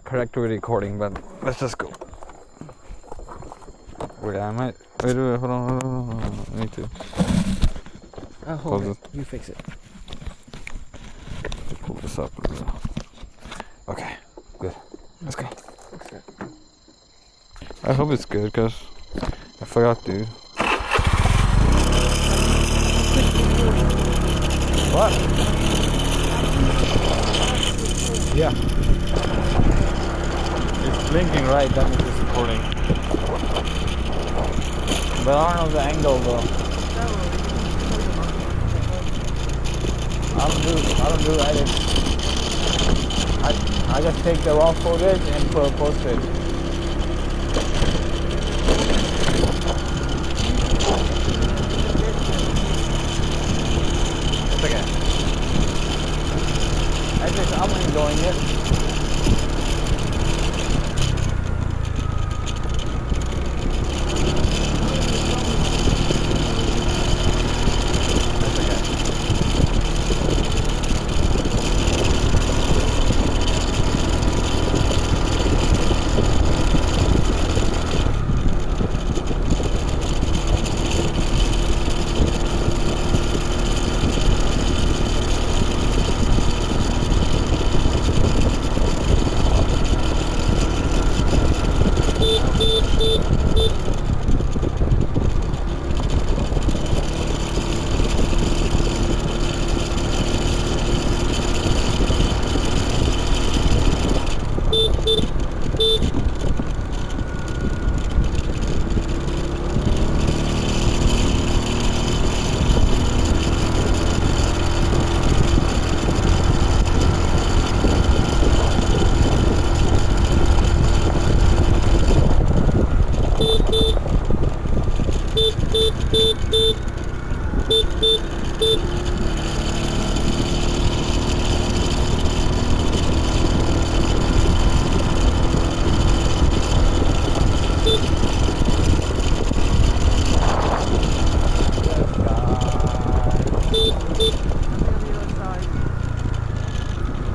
correct recording, but let's just go. Wait, I might. Wait, hold on. I need to. I'll hold it. You fix it. To pull this up. Okay, good. Let's go. I hope it's good, cause I forgot to. What? Yeah. It's blinking right, that means it's recording. But I don't know the angle though. I don't do edits. I just take the raw footage and post it. It's okay. I'm enjoying it.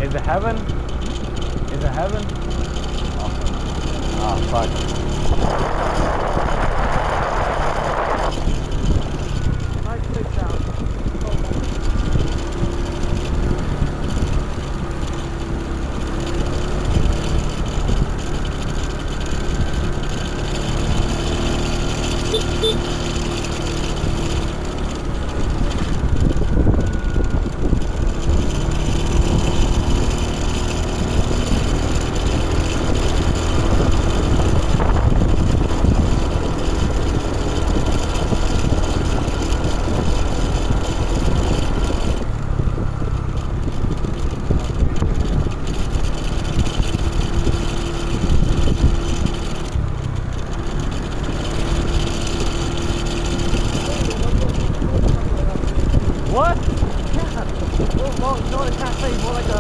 Is it heaven? Is it heaven? Oh, fuck. What? Yeah. Well, no, it's not say more like a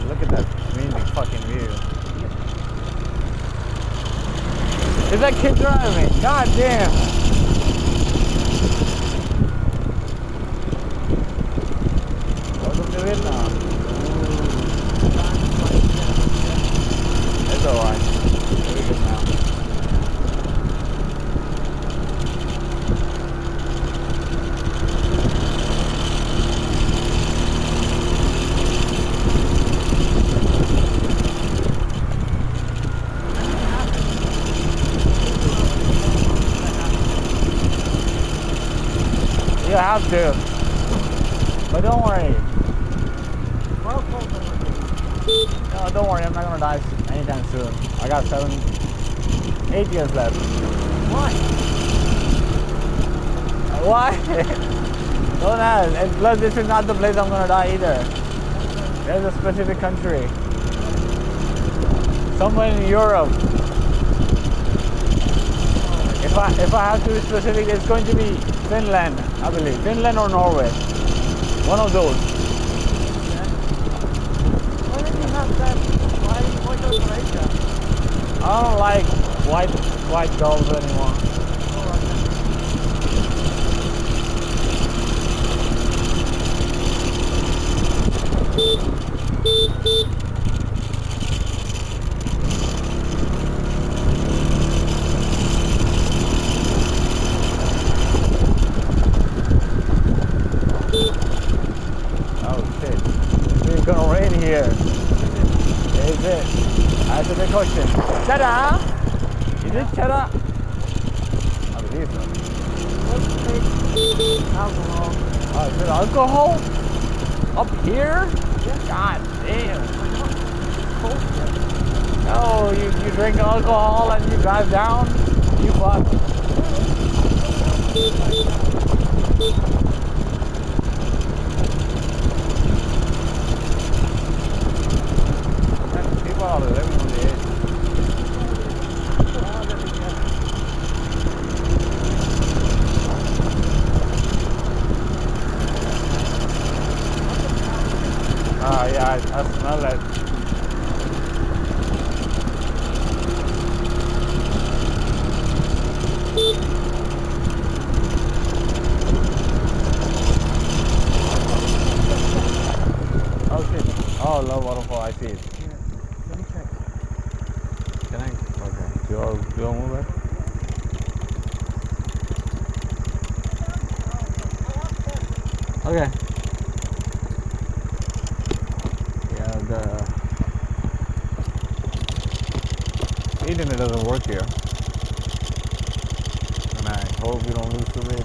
Look at that amazing fucking view. Is that kid driving? God damn. Vietnam. It's alright. Very good now. You have to. But don't worry. No, don't worry, I'm not gonna die anytime soon. I got 8 years left. Why? Why? Don't ask. And plus, this is not the place I'm gonna die either. There's a specific country. Somewhere in Europe. If I have to be specific, it's going to be Finland, I believe. Finland or Norway. One of those. white gulls anymore. Oh shit. It's gonna rain here. Is it? That's a big question. Ta-da! Is it ta-da? I believe so. Alcohol. Oh, is it alcohol? Up here? God damn. No, you drink alcohol and you drive down? You fuck. People are living on the edge. Yeah, I smell it. Oh shit. Oh, low waterfall, I see it. Yeah. Let me check. Can I? Okay. You all move it? Okay. Yeah, the internet doesn't work here. And I hope you don't lose the vid.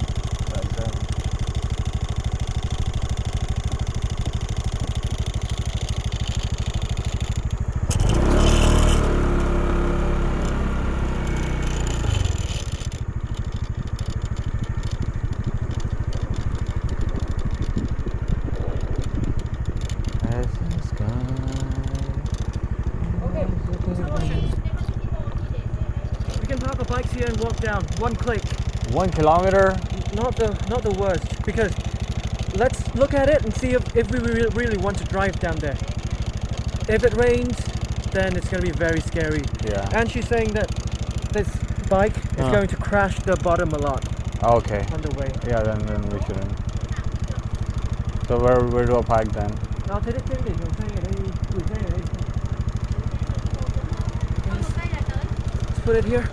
We can park our bikes here and walk down. One click. 1 kilometer. Not the worst. Because let's look at it and see if we really want to drive down there. If it rains, then it's going to be very scary. Yeah. And she's saying that this bike is going to crash the bottom a lot Okay. on the way. Yeah, then we shouldn't. So where do I park then? Nó thấy trên đỉnh đường xanh ở đây, gửi xe ở đây. Let's put it here.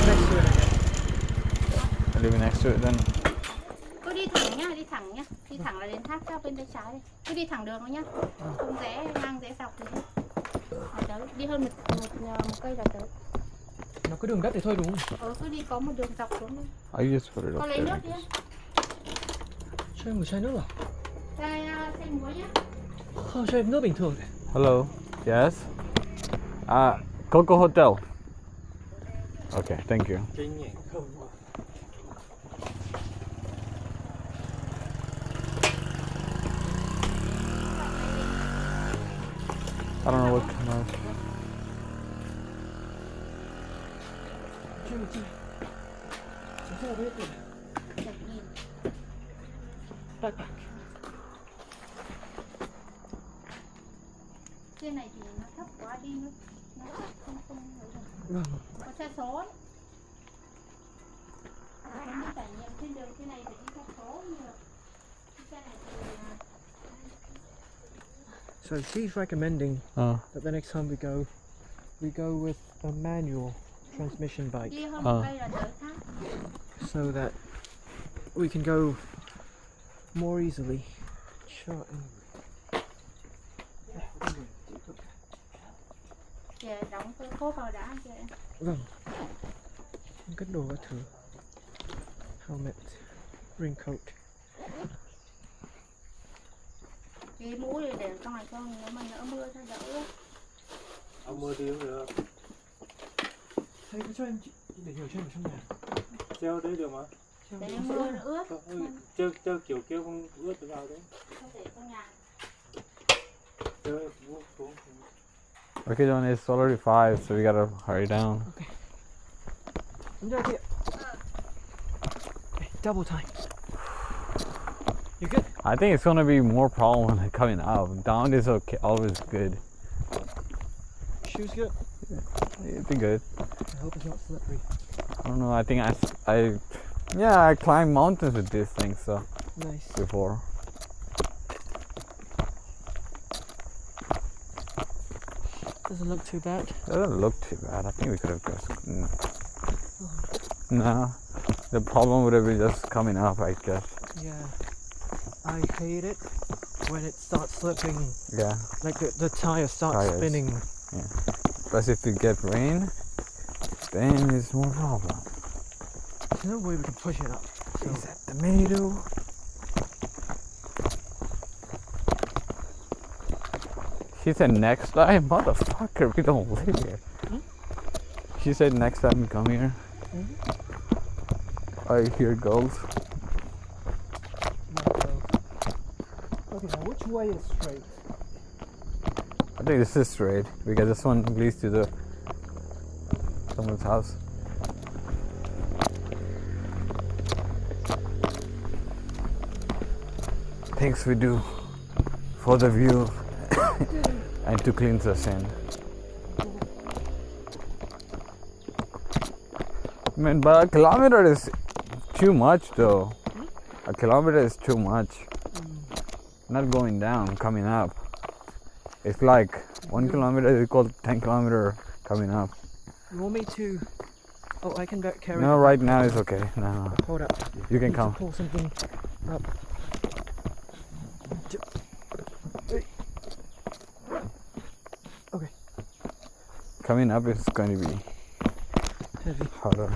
Next to it, I guess. I'll leave it next to it then. Cứ đi thẳng nhá, đi thẳng là đến thác bên tay trái đây. Cứ đi thẳng đường thôi nhá. Không rẽ ngang rẽ dọc thì là tới. Đi hơn một cây là tới. Nó có đường đất thì thôi đúng không? Cứ đi có một đường dọc xuống thôi. I just put it Con up lấy there. nước đi. Cho em một chai nước à? Chai muối nhá. Không, cho em nước bình thường. Hello. Yes. Coco Hotel. Okay, thank you. I don't know what kind of. Cho em một chai. Cho xe ở đây kìa. Backpack. Trên này thì nó thấp quá đi nó không Vâng. có xe số ấy. Không đi trải nghiệm trên đường trên này phải đi xe số nhưng mà xe này thì So she's recommending that the next time we go with a manual transmission bike đi hơn một cây là tới thác. so that we can go more easily. Sure. Kìa đóng cái cốp vào đã kìa em. Vâng. Cất đồ các thứ. Helmet, raincoat. Cái mũ này để trong này không, nếu mà nhỡ mưa cho đỡ ấy. Mưa tí không được. Thầy có cho em để nhiều cho em ở trong nhà. Treo đấy được mà. Để mưa nó ướt. Treo kiểu kia không ướt được vào đấy. Không để trong nhà. Treo xuống xuống. Okay, John, it's already 5, so we gotta hurry down. Okay. Em ra kìa. Okay, double time. You good? I think it's gonna be more problem when coming up. Down is okay, always good. Shoes good? It's good. I hope it's not slippery. I don't know. I think I climbed mountains with this thing so Nice. before. Doesn't look too bad. Doesn't look too bad. I think we could have just. No, the problem would have been just coming up, I guess. Yeah. I hate it when it starts slipping. Yeah. Like the tire starts Tires. spinning. Plus, if we get rain, then it's more problem. There's no way we can push it up. So Is that tomato? She said next time, motherfucker, we don't live here. She said next time we come here. I hear girls. Okay, now which way is straight? I think this is straight because this one leads to someone's house. Things we do for the view and to cleanse us in. Man, but a kilometer is too much though. A kilometer is too much. Not going down, coming up. It's like 1 kilometer is equal to 10 kilometer coming up. You want me to? Oh, I can carry. No, right now it's okay. No, Hold up. you can Need to come. pull something up. Okay. Coming up is going to be Heavy. harder.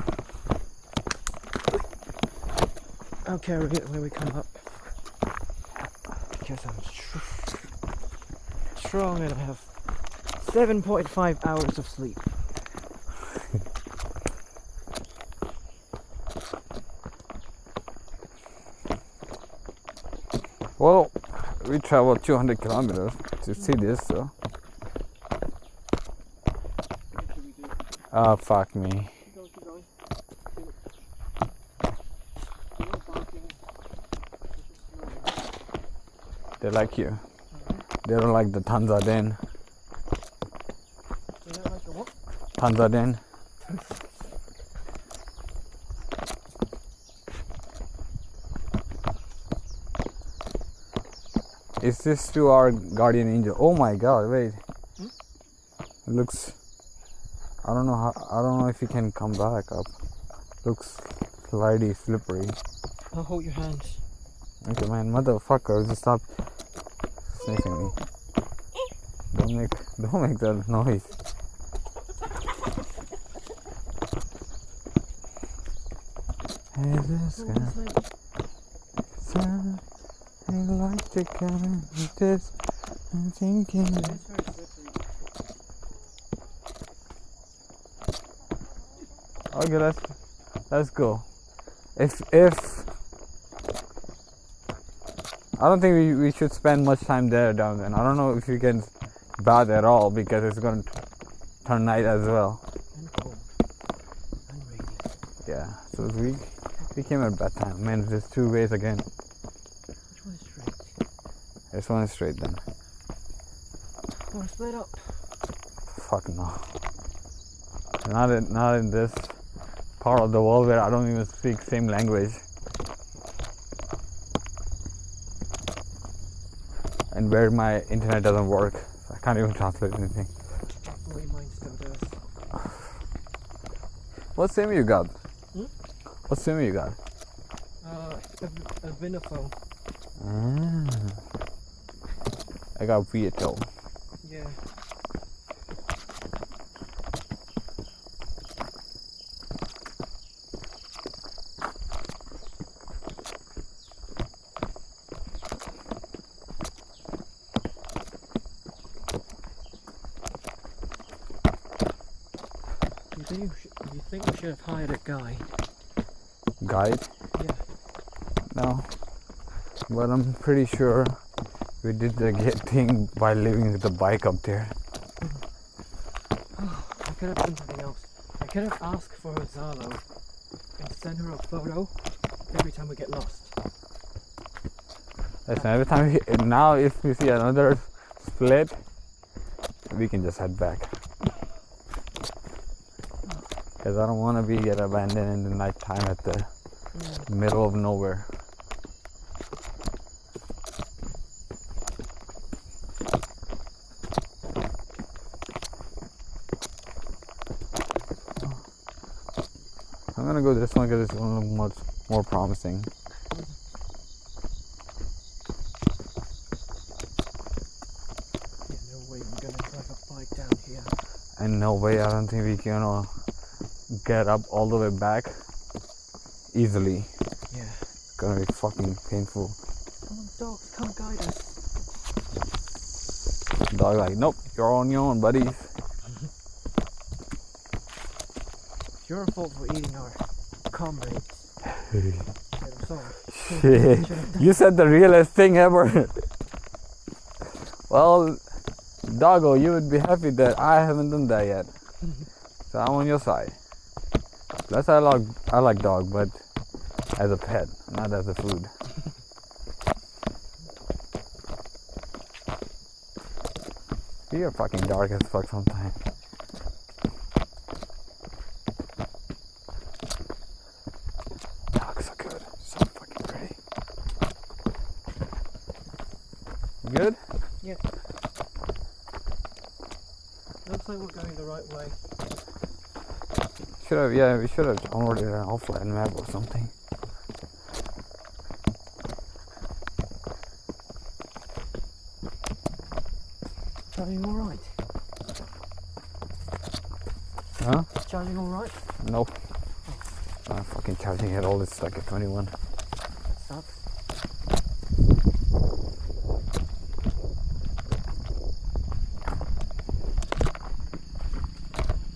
I'll carry it when we come up. Because I'm strong and I have 7.5 hours of sleep. Well, we traveled 200 kilometers to see this, so. Ah, fuck me. They like you. They don't like the Tanzadin. You don't like the what? Tanzadin. Is this to our guardian angel? Oh my god, wait. It looks, I don't know if you can come back up. Looks slidey, slippery. I'll hold your hands. Okay man, motherfucker, just stop sniffing me. Don't make that noise. Hey, this guy. Son, I like to come with this. I'm thinking. Okay, let's go. If I don't think we should spend much time there down there. I don't know if you can bath at all because it's going to turn night as well. And cold. And rainy. Yeah, so we came at bad time. Man, there's two ways again. Which one is straight? This one is straight then. Wanna split up? Fuck no. Not in this part of the world where I don't even speak same language. And where my internet doesn't work. I can't even translate anything. Hopefully mine still does. What sim you got? Hmm? What sim you got? A Vinaphone. I got Vieto. Yeah. You think we should have hired a guide? Guide? Yeah. No. But I'm pretty sure we did the thing by leaving the bike up there. I could have done something else. I could have asked for a Zalo and send her a photo every time we get lost. Listen, every time now if we see another split, we can just head back. Because I don't want to get abandoned in the nighttime at the middle of nowhere. I'm gonna go this one because it's one of the much more promising. Yeah, no way we're gonna drive a bike down here. And no way, I don't think we can get up all the way back easily. Yeah. It's gonna be fucking painful. Come on, dogs, come guide us. Dog like, nope, you're on your own, buddies. It's your fault for eating our comrades. I'm sorry. Shit, you said the realest thing ever. Well, doggo, you would be happy that I haven't done that yet. So I'm on your side. Plus I like dog, but as a pet, not as a food. You're fucking dark as fuck sometimes. Dogs are good. So fucking pretty. Good? Yeah. Looks like we're going the right way. We should have downloaded an offline map or something. Charging alright? Huh? Charging alright? Nope. I'm not fucking charging at all. It's like a 21. Sucks.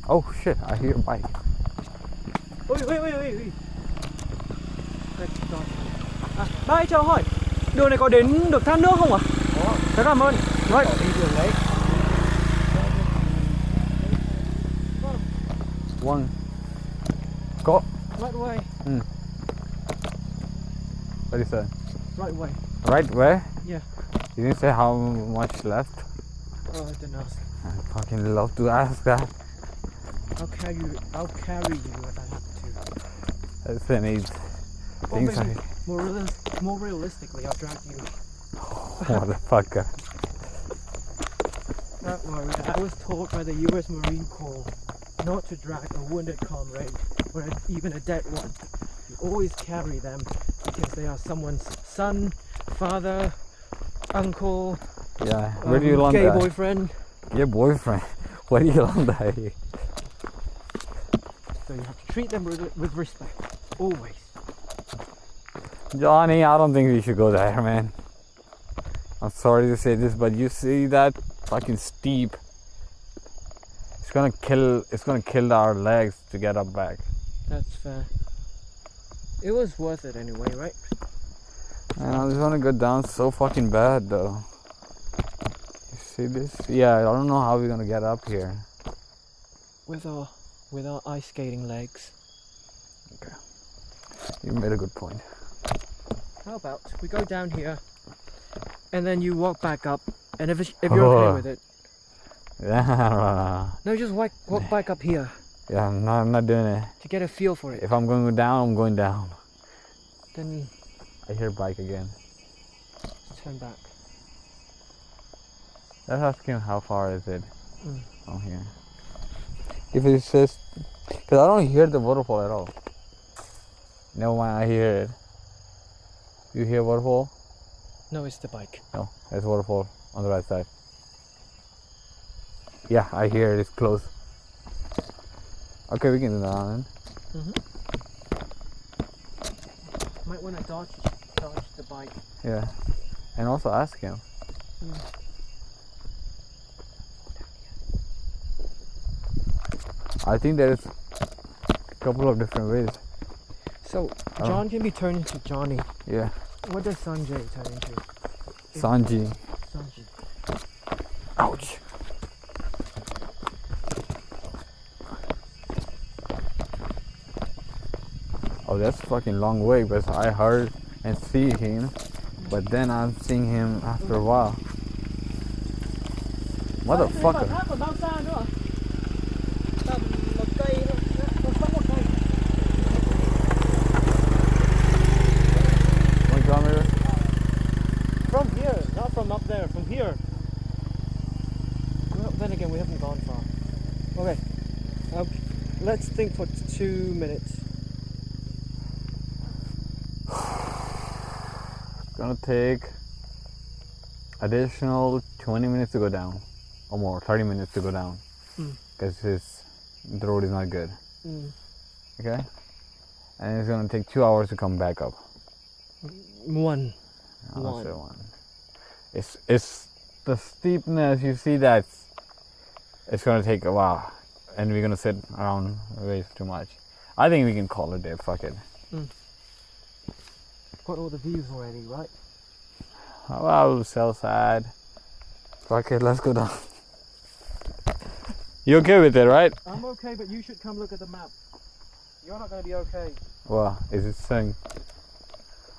Oh shit, I hear a bike. Ôi. Bye, cho hỏi. Đường này có đến được thác nước không ạ? Có. Rất cảm ơn. Right. Đi đường đấy. One. Go. Right way. What do you say? Right way. Right where? Yeah. You didn't say how much left? Oh, I don't know. I fucking love to ask that. I'll carry you if I have to. That's an age. Or Things maybe like, more realistically, I'll drag you. motherfucker. Don't worry, I was told by the US Marine Corps not to drag a wounded comrade or even a dead one. You always carry them because they are someone's son, father, uncle, Yeah. Where do you learn gay that? boyfriend. Your boyfriend. Where do you learn that? So you have to treat them with respect, always. Johnny, I don't think we should go there, man. I'm sorry to say this, but you see that fucking steep. It's gonna kill our legs to get up back. That's fair. It was worth it anyway, right? And I just wanna go down so fucking bad though. You see this? Yeah, I don't know how we're gonna get up here. With our ice skating legs. Okay. You made a good point. How about we go down here, and then you walk back up, and if you're okay with it, Yeah, no, just walk back up here yeah, I'm not doing it. to get a feel for it. If I'm going down, I'm going down. Then I hear bike again. turn back. Let's ask him how far is it Mm. from here. If it says, because I don't hear the waterfall at all. Never mind, I hear it. You hear waterfall? No, it's the bike. No, there's waterfall on the right side. Yeah, I hear it. It's close. Okay, we can do that then. Might want to dodge the bike. Yeah, and also ask him. I think there is a couple of different ways. So John can be turned into Johnny. Yeah, What does Sanjay turn into? Sanji. Sanjay. Ouch. Oh, that's a fucking long way, but I heard and see him, but then I'm seeing him after a while. Motherfucker. Thác còn bao xa nữa? Tầm một cây thôi. from here, not from up there, from here. Well, then again, we haven't gone far. Okay, let's think for 2 minutes. It's gonna take additional 20 minutes to go down, or more, 30 minutes to go down, because the road is not good. Okay, and it's gonna take 2 hours to come back up. One. I'll say one. It's the steepness. You see that it's gonna take a while, and we're gonna sit around way too much. I think we can call it there. Fuck it. Got all the views already, right? How about sell side? Fuck it. Let's go down. You okay with it, right? I'm okay, but you should come look at the map. You're not gonna be okay. Well, is it saying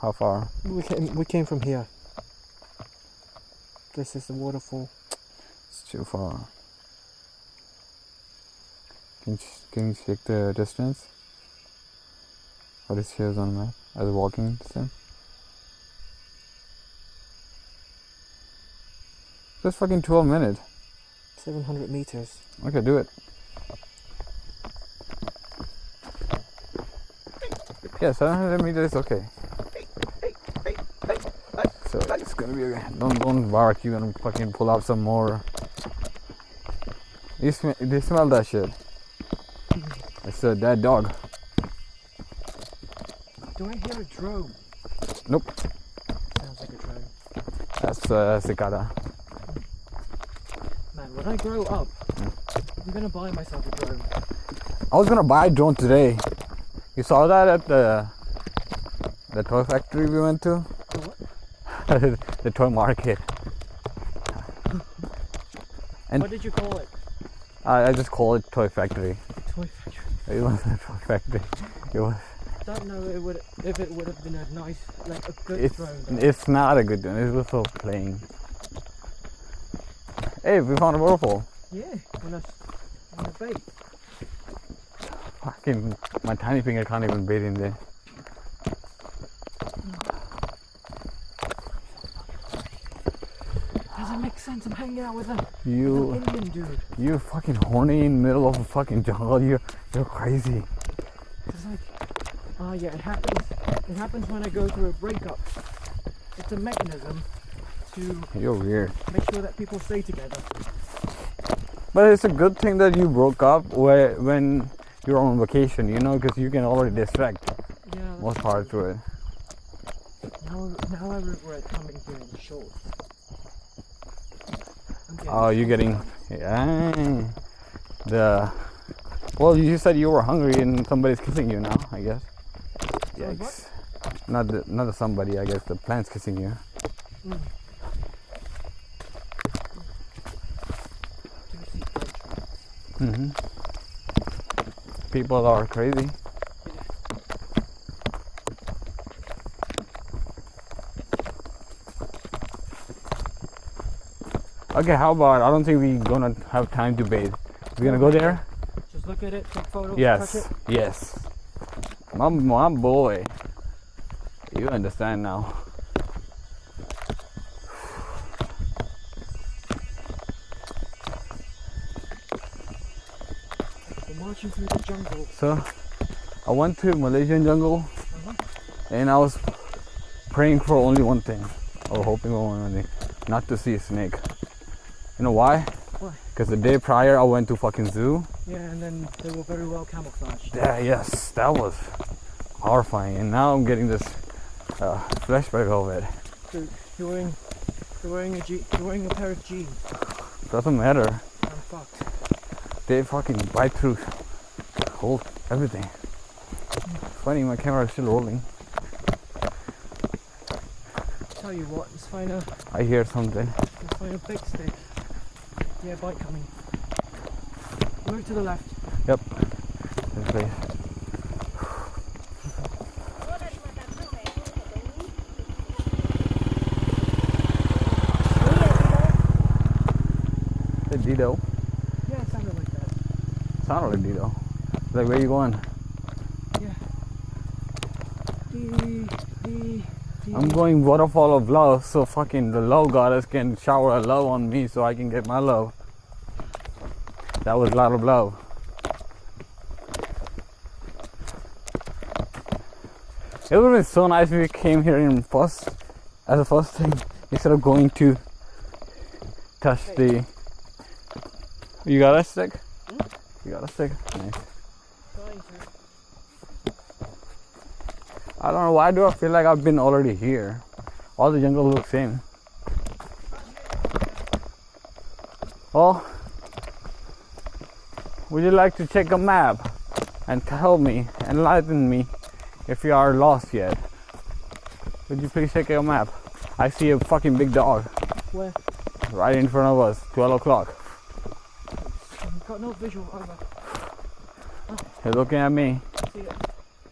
how far? We came from here. This is the waterfall. It's too far. Can you check the distance? What it shows on the map as a walking distance? Just fucking 12 minutes. 700 meters. Okay, do it. Yeah, 700 meters is okay. So it's gonna be okay. Don't bark. You're gonna fucking pull up some more. They smell that shit. It's a dead dog. Do I hear a drone? Nope. Sounds like a drone. That's cicada. Man, when I grow up, I'm gonna buy myself a drone. I was gonna buy a drone today. You saw that at the toy factory we went to? The what? The toy market. And What did you call it? I just call it toy factory. Toy factory. It wasn't a toy factory. It was. Don't know if it would have been a nice, like a good It's drone. Though. it's not a good one. It was so plain. Hey, we found a waterfall. Yeah, on a bait. Fucking my tiny finger can't even bait in there. Doesn't make sense. I'm hanging out with an You Indian dude. you fucking horny in the middle of a fucking jungle. You're crazy. It's like, oh yeah, it happens. It happens when I go through a breakup. It's a mechanism to You're weird. make sure that people stay together. But it's a good thing that you broke up when you're on vacation, you know, because you can already distract Yeah. most part to it. Now I regret coming here in shorts. Oh, you're getting well, you said you were hungry and somebody's kissing you now, I guess. Sorry, Yikes. Not the somebody, I guess the plant's kissing you. People are crazy. Okay, how about, I don't think we're gonna have time to bathe. We're gonna go there? Just look at it, take photos, touch Yes, it. yes. My boy. You understand now. We're marching through the jungle. So, I went to Malaysian jungle and I was praying for only one thing. Or hoping for one thing. Not to see a snake. You know why? Why? Because the day prior I went to fucking zoo. Yeah, and then they were very well camouflaged. Yeah, yes, that was horrifying. And now I'm getting this flashback of it. Dude, you're wearing a pair of jeans. Doesn't matter. I'm fucked. They fucking bite through whole everything. It's funny, my camera is still rolling. Tell you what, let's find a I hear something. big stick. Yeah, bite coming. Move to the left. Yep. This place. The Dido. Yeah, it sounded like that. Sounded like Dido. Like, where you going? Yeah. I'm going waterfall of love, so fucking the love goddess can shower a love on me so I can get my love. That was a lot of love. It would have been so nice if we came here in as a first thing, instead of going to touch the... You got a stick? You got a stick? Nice. I don't know, why do I feel like I've been already here? All the jungle looks same. Oh, would you like to check a map and tell me, enlighten me if you are lost yet? Would you please check your map? I see a fucking big dog. Where? Right in front of us, 12 o'clock. I've got no visual over. He's looking at me. See it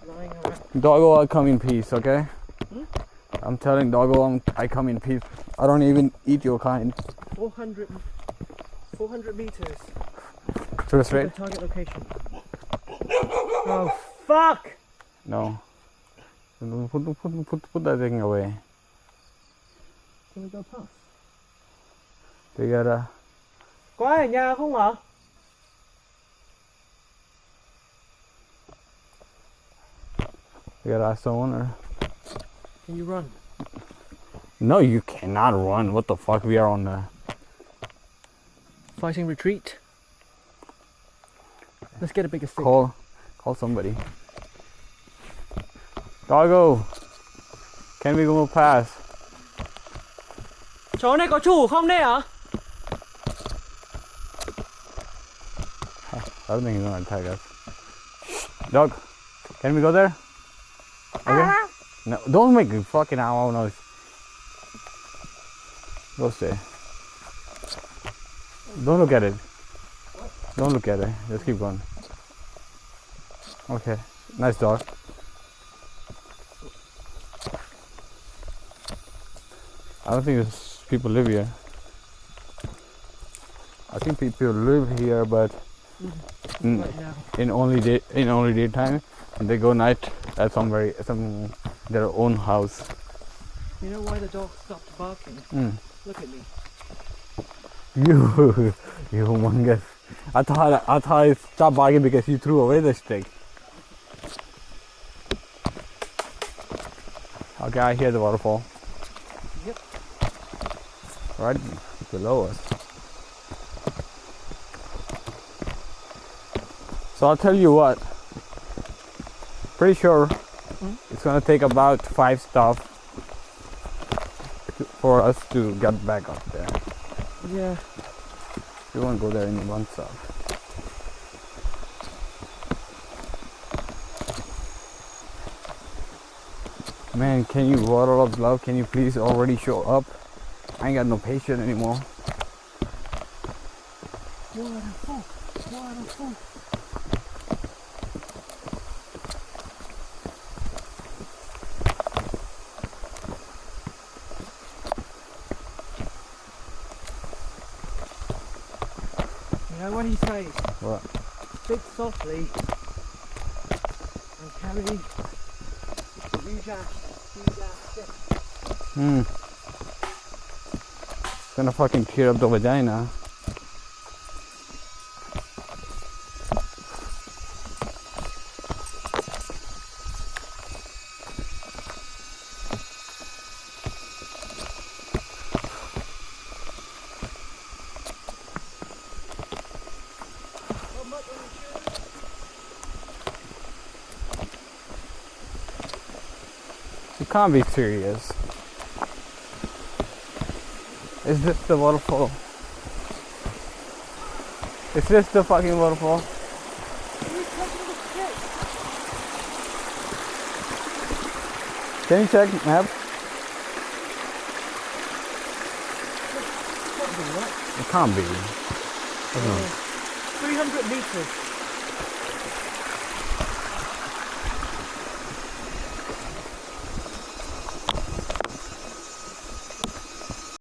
lying around. Doggo, I come in peace, okay? Hmm? I'm telling Doggo I come in peace. I don't even eat your kind. 400 meters. To the straight? The target location. Oh, fuck! No. Put that thing away. Can we go past? They gotta... Có ai ở nhà không hả? You gotta ask someone or... Can you run? No, you cannot run. What the fuck? We are on the... Fighting retreat. Let's get a bigger stick. Call somebody. Doggo, can we go past? Chỗ này có chủ không đấy hả? I don't think he's gonna attack us. Dog, can we go there? Okay. No, don't make a fucking owl noise. Go stay. Don't look at it. Don't look at it. Just keep going. Okay. Nice dog. I don't think there's people live here. I think people live here, but Right now. in only daytime, and they go night at some their own house. You know why the dog stopped barking? Look at me. You humongous. I thought it stopped barking because you threw away the stick. Okay, I hear the waterfall. Yep. Right below us. So I'll tell you what. Pretty sure it's gonna take about 5 stops for us to get back up there. Yeah. We won't go there in one stop. Man, can you, water of love, can you please already show up? I ain't got no patience anymore. Waterfall. Waterfall. You know what he says? What? Speak softly and carry. Use that stick. It's gonna fucking tear up the vagina. You can't be serious. Is this the waterfall? Is this the fucking waterfall? Can you check map? It can't be. 300 meters.